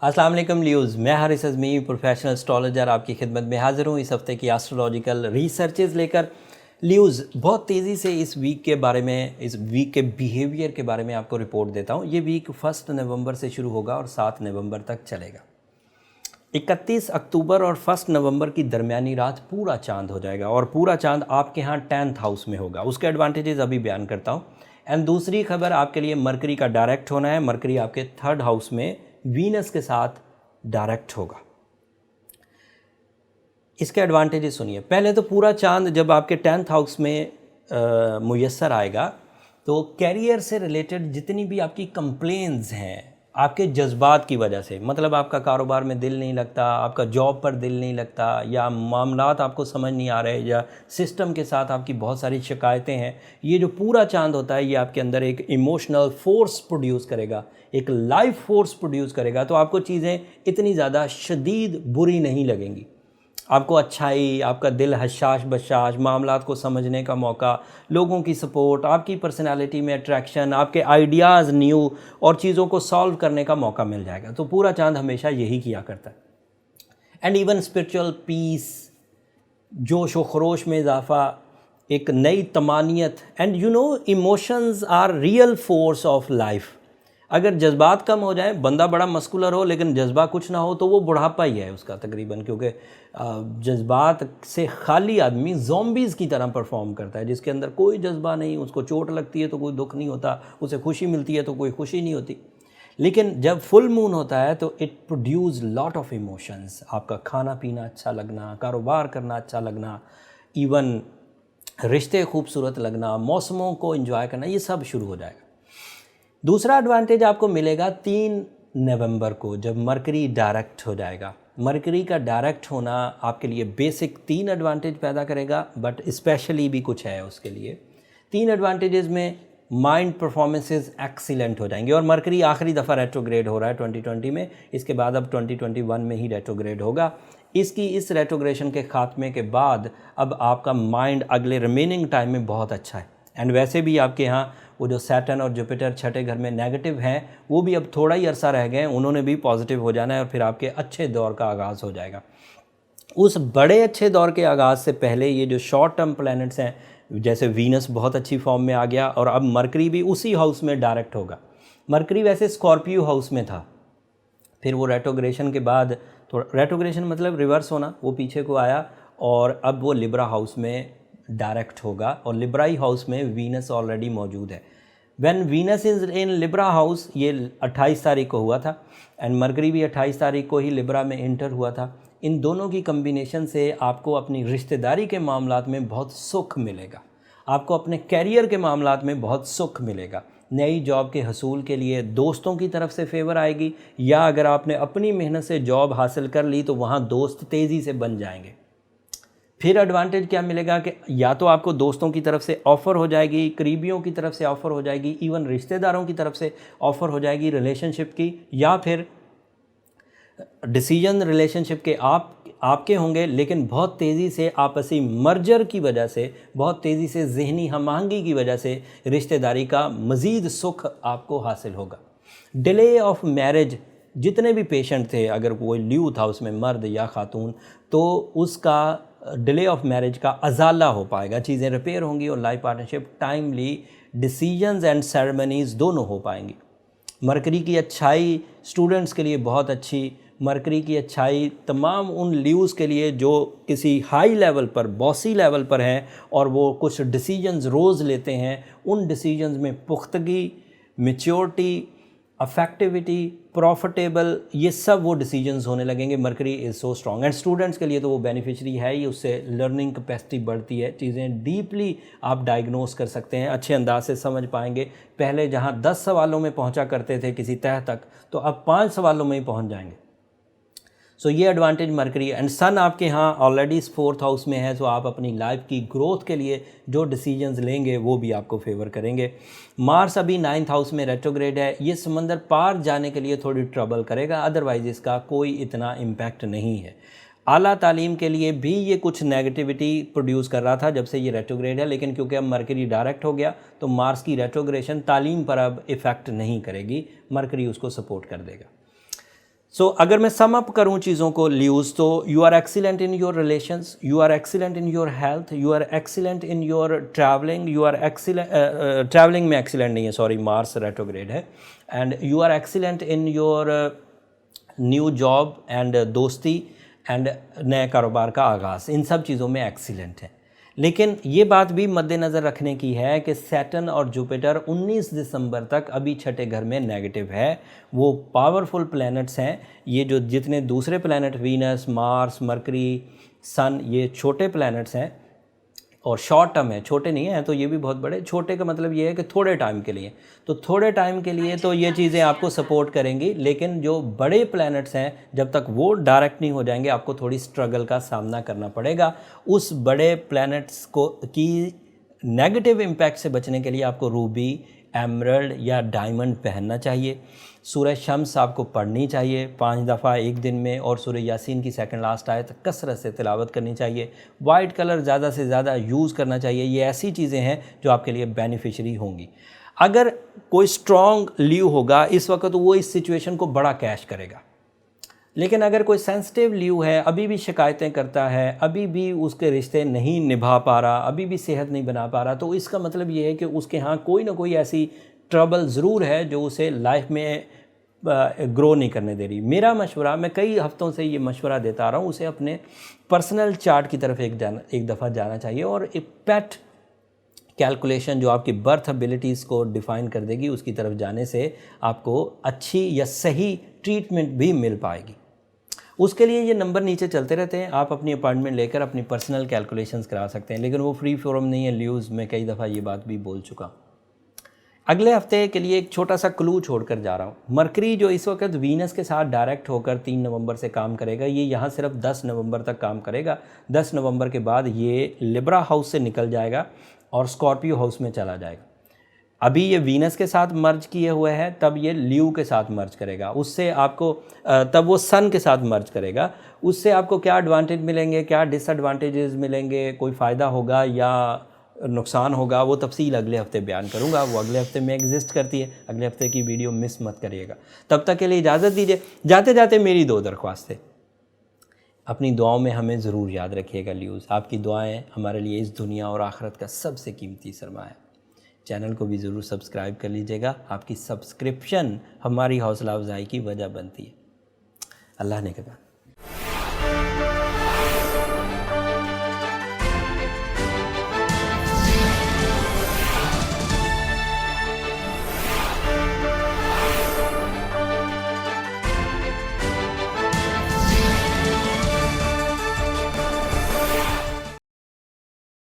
अस्सलाम वालेकुम लियोज़, मैं हारिस अज़मी प्रोफेशनल एस्ट्रोलॉजर आपकी खिदमत में हाज़िर हूँ इस हफ़्ते की एस्ट्रोलॉजिकल रिसर्चेज़ लेकर। लियोज़, बहुत तेज़ी से इस वीक के बारे में, इस वीक के बिहेवियर के बारे में आपको रिपोर्ट देता हूँ। ये वीक 1 नवंबर से शुरू होगा और 7 नवंबर तक चलेगा। 31 अक्टूबर और 1 नवंबर की दरमियानी रात पूरा चांद हो जाएगा और पूरा चांद आपके यहाँ 10th हाउस में होगा। उसके एडवांटेजेस अभी बयान करता हूँ। एंड दूसरी खबर आपके लिए, मरकरी का डायरेक्ट होना है। मरकरी आपके 3rd हाउस में वीनस के साथ डायरेक्ट होगा। इसके एडवांटेजेस सुनिए। पहले तो पूरा चांद जब आपके 10th हाउस में मुयस्सर आएगा तो कैरियर से रिलेटेड जितनी भी आपकी कंप्लेंट्स हैं, आपके जज्बात की वजह से, मतलब आपका कारोबार में दिल नहीं लगता, आपका जॉब पर दिल नहीं लगता, या मामलात आपको समझ नहीं आ रहे, या सिस्टम के साथ आपकी बहुत सारी शिकायतें हैं, ये जो पूरा चांद होता है ये आपके अंदर एक इमोशनल फोर्स प्रोड्यूस करेगा, एक लाइफ फोर्स प्रोड्यूस करेगा। तो आपको चीज़ें इतनी ज़्यादा शदीद बुरी नहीं लगेंगी। आपको अच्छाई, आपका दिल हशाश बशाश, मामलात को समझने का मौका, लोगों की सपोर्ट, आपकी पर्सनालिटी में अट्रैक्शन, आपके आइडियाज़ न्यू और चीज़ों को सॉल्व करने का मौका मिल जाएगा। तो पूरा चांद हमेशा यही किया करता है। एंड इवन स्पिरिचुअल पीस, जोश व खरोश में इजाफा, एक नई तमानियत। And emotions are real force of life. अगर जज्बात कम हो जाए, बंदा बड़ा मस्कुलर हो लेकिन जज्बा कुछ ना हो, तो वो बुढ़ापा ही है उसका तकरीबन, क्योंकि जज्बात से खाली आदमी ज़ॉम्बीज़ की तरह परफॉर्म करता है, जिसके अंदर कोई जज्बा नहीं। उसको चोट लगती है तो कोई दुख नहीं होता, उसे खुशी मिलती है तो कोई खुशी नहीं होती। लेकिन जब फुल मून होता है तो it produce lot of emotions. आपका खाना पीना अच्छा लगना, कारोबार करना अच्छा लगना, इवन रिश्ते खूबसूरत लगना, मौसमों को एंजॉय करना, ये सब शुरू हो जाएगा। दूसरा एडवांटेज आपको मिलेगा 3 नवंबर को, जब मरकरी डायरेक्ट हो जाएगा। मरकरी का डायरेक्ट होना आपके लिए बेसिक 3 एडवांटेज पैदा करेगा, बट स्पेशली भी कुछ है उसके लिए। 3 एडवांटेजेस में माइंड परफॉर्मेंसेस एक्सीलेंट हो जाएंगे। और मरकरी आखिरी दफ़ा रेट्रोग्रेड हो रहा है 2020 में, इसके बाद अब 2021 में ही रेट्रोग्रेड होगा। इस रेट्रोग्रेशन के खात्मे के बाद अब आपका माइंड अगले रिमेनिंग टाइम में बहुत अच्छा है। एंड वैसे भी आपके यहाँ वो जो सैटर्न और जुपिटर छठे घर में नेगेटिव हैं, वो भी अब थोड़ा ही अरसा रह गए हैं, उन्होंने भी पॉजिटिव हो जाना है और फिर आपके अच्छे दौर का आगाज़ हो जाएगा। उस बड़े अच्छे दौर के आगाज़ से पहले ये जो शॉर्ट टर्म प्लैनेट्स हैं, जैसे वीनस बहुत अच्छी फॉर्म में आ गया और अब मरकरी भी उसी हाउस में डायरेक्ट होगा। मरकरी वैसे स्कॉर्पियो हाउस में था, फिर वो रेट्रोग्रेशन के बाद, थोड़ा रेट्रोग्रेशन मतलब रिवर्स होना, वो पीछे को आया और अब वो लिब्रा हाउस में डायरेक्ट होगा। और लिब्राई हाउस में वीनस ऑलरेडी मौजूद है। When Venus is in Libra house, ये 28 तारीख को हुआ था, एंड मरकरी भी 28 तारीख को ही लिब्रा में इंटर हुआ था। इन दोनों की कम्बिनेशन से आपको अपनी रिश्तेदारी के मामलात में बहुत सुख मिलेगा, आपको अपने कैरियर के मामलात में बहुत सुख मिलेगा। नई जॉब के हसूल के लिए दोस्तों की तरफ से फेवर आएगी, या अगर आपने अपनी मेहनत से जॉब हासिल कर ली तो वहाँ दोस्त तेज़ी से बन जाएंगे। फिर एडवांटेज क्या मिलेगा कि या तो आपको दोस्तों की तरफ से ऑफ़र हो जाएगी, करीबियों की तरफ से ऑफ़र हो जाएगी, इवन रिश्तेदारों की तरफ से ऑफ़र हो जाएगी रिलेशनशिप की, या फिर डिसीजन रिलेशनशिप के आपके होंगे, लेकिन बहुत तेज़ी से आपसी मर्जर की वजह से, बहुत तेज़ी से ज़हनी हम-आहंगी की वजह से रिश्तेदारी का मज़ीद सुख आपको हासिल होगा। डिले ऑफ मैरिज, जितने भी पेशेंट थे, अगर कोई ल्यू था उसमें मर्द या खातून, तो उसका डिले ऑफ मैरिज का अजाला हो पाएगा, चीज़ें रिपेयर होंगी और life partnership timely, decisions and ceremonies दोनों हो पाएंगी। मरकरी की अच्छाई स्टूडेंट्स के लिए बहुत अच्छी। मरकरी की अच्छाई तमाम उन ल्यूज़ के लिए जो किसी हाई लेवल पर, बॉसी लेवल पर हैं और वो कुछ डिसीजंस रोज़ लेते हैं, उन डिसीजंस में पुख्तगी, मैच्योरिटी, अफेक्टिविटी, प्रॉफिटेबल, ये सब वो डिसीजंस होने लगेंगे। Mercury is so strong. And students के लिए तो वो बेनिफिशरी है ही, उससे लर्निंग कैपेसिटी बढ़ती है, चीज़ें डीपली आप डायग्नोस कर सकते हैं, अच्छे अंदाज से समझ पाएंगे। पहले जहाँ 10 सवालों में पहुँचा करते थे किसी तह तक, तो अब 5 सवालों में ही पहुँच जाएंगे। सो ये एडवांटेज मरकरी। एंड सन आपके यहाँ ऑलरेडी 4th हाउस में है, तो आप अपनी लाइफ की ग्रोथ के लिए जो डिसीजंस लेंगे वो भी आपको फेवर करेंगे। मार्स अभी 9th हाउस में रेट्रोग्रेड है, ये समंदर पार जाने के लिए थोड़ी ट्रबल करेगा, अदरवाइज इसका कोई इतना इम्पैक्ट नहीं है। आला तालीम के लिए भी ये कुछ नेगेटिविटी प्रोड्यूस कर रहा था जब से ये रेट्रोग्रेड है, लेकिन क्योंकि अब मरकरी डायरेक्ट हो गया तो मार्स की रेट्रोग्रेशन तालीम पर अब इफ़ेक्ट नहीं करेगी, मरकरी उसको सपोर्ट कर देगा। अगर मैं सम अप करूँ चीज़ों को ल्यूज़, तो you are excellent in your relations, you are excellent in your health, you are excellent in your travelling, you are excellent, travelling में एक्सीलेंट नहीं है, सॉरी, मार्स रेट्रोग्रेड है, and you are excellent in your new job and दोस्ती and नए कारोबार का आगाज़, इन सब चीज़ों में एक्सीलेंट है। लेकिन ये बात भी मद्देनज़र रखने की है कि सैटर्न और जुपिटर 19 दिसंबर तक अभी छठे घर में नेगेटिव है। वो पावरफुल प्लैनेट्स हैं। ये जो जितने दूसरे प्लैनेट वीनस, मार्स, मरकरी, सन, ये छोटे प्लैनेट्स हैं और शॉर्ट टर्म है, छोटे नहीं हैं तो ये भी बहुत बड़े। छोटे का मतलब ये है कि थोड़े टाइम के लिए, तो थोड़े टाइम के लिए तो ये चीज़ें आपको सपोर्ट करेंगी, लेकिन जो बड़े प्लैनेट्स हैं जब तक वो डायरेक्ट नहीं हो जाएंगे आपको थोड़ी स्ट्रगल का सामना करना पड़ेगा। उस बड़े प्लैनेट्स को की नेगेटिव इम्पैक्ट से बचने के लिए आपको रूबी, एमरल्ड या डायमंड पहनना चाहिए। सूरह शम्स आपको पढ़नी चाहिए 5 दफ़ा एक दिन में, और सूरह यासीन की सेकंड लास्ट आयत कसरत से तिलावत करनी चाहिए। वाइट कलर ज़्यादा से ज़्यादा यूज़ करना चाहिए। ये ऐसी चीज़ें हैं जो आपके लिए बेनिफिशरी होंगी। अगर कोई स्ट्रॉन्ग ल्यू होगा इस वक्त वो इस सिचुएशन को बड़ा कैश करेगा, लेकिन अगर कोई सेंसिटिव ल्यू है, अभी भी शिकायतें करता है, अभी भी उसके रिश्ते नहीं निभा पा रहा, अभी भी सेहत नहीं बना पा रहा, तो इसका मतलब ये है कि उसके यहाँ कोई ना कोई ऐसी ट्रबल ज़रूर है जो उसे लाइफ में ग्रो नहीं करने दे रही। मेरा मशवरा, मैं कई हफ्तों से ये मशवरा देता आ रहा हूँ, उसे अपने पर्सनल चार्ट की तरफ एक दफ़ा जाना चाहिए और एक पेट कैलकुलेशन जो आपकी बर्थ एबिलिटीज़ को डिफ़ाइन कर देगी, उसकी तरफ जाने से आपको अच्छी या सही ट्रीटमेंट भी मिल पाएगी। उसके लिए ये नंबर नीचे चलते रहते हैं, आप अपनी अपॉइंटमेंट लेकर अपनी पर्सनल कैलकुलेशंस करा सकते हैं, लेकिन वो फ्री फोरम नहीं है ल्यूज़। मैं कई दफ़ा ये बात भी बोल चुका हूँ। अगले हफ्ते के लिए एक छोटा सा क्लू छोड़कर जा रहा हूँ। मरकरी जो इस वक्त वीनस के साथ डायरेक्ट होकर 3 नवंबर से काम करेगा, ये यहाँ सिर्फ 10 नवंबर तक काम करेगा। 10 नवंबर के बाद ये लिब्रा हाउस से निकल जाएगा और स्कॉर्पियो हाउस में चला जाएगा। अभी ये वीनस के साथ मर्ज किए हुए है, तब ये ल्यू के साथ मर्ज करेगा, उससे आपको तब वो सन के साथ मर्ज करेगा। उससे आपको क्या एडवांटेज मिलेंगे, क्या डिसएडवांटेजेस मिलेंगे, कोई फ़ायदा होगा या नुकसान होगा, वो तफसील अगले हफ्ते बयान करूंगा। वो अगले हफ्ते में एग्जिस्ट करती है, अगले हफ्ते की वीडियो मिस मत करिएगा। तब तक के लिए इजाज़त दीजिए। जाते जाते मेरी 2 दरख्वास्तें, अपनी दुआओं में हमें ज़रूर याद रखिएगा ल्यूज़। आपकी दुआएं हमारे लिए इस दुनिया और आखिरत का सबसे कीमती सरमाया। चैनल को भी ज़रूर सब्सक्राइब कर लीजिएगा। आपकी सब्सक्रिप्शन हमारी हौसला अफजाई की वजह बनती है। अल्लाह ने के बाद।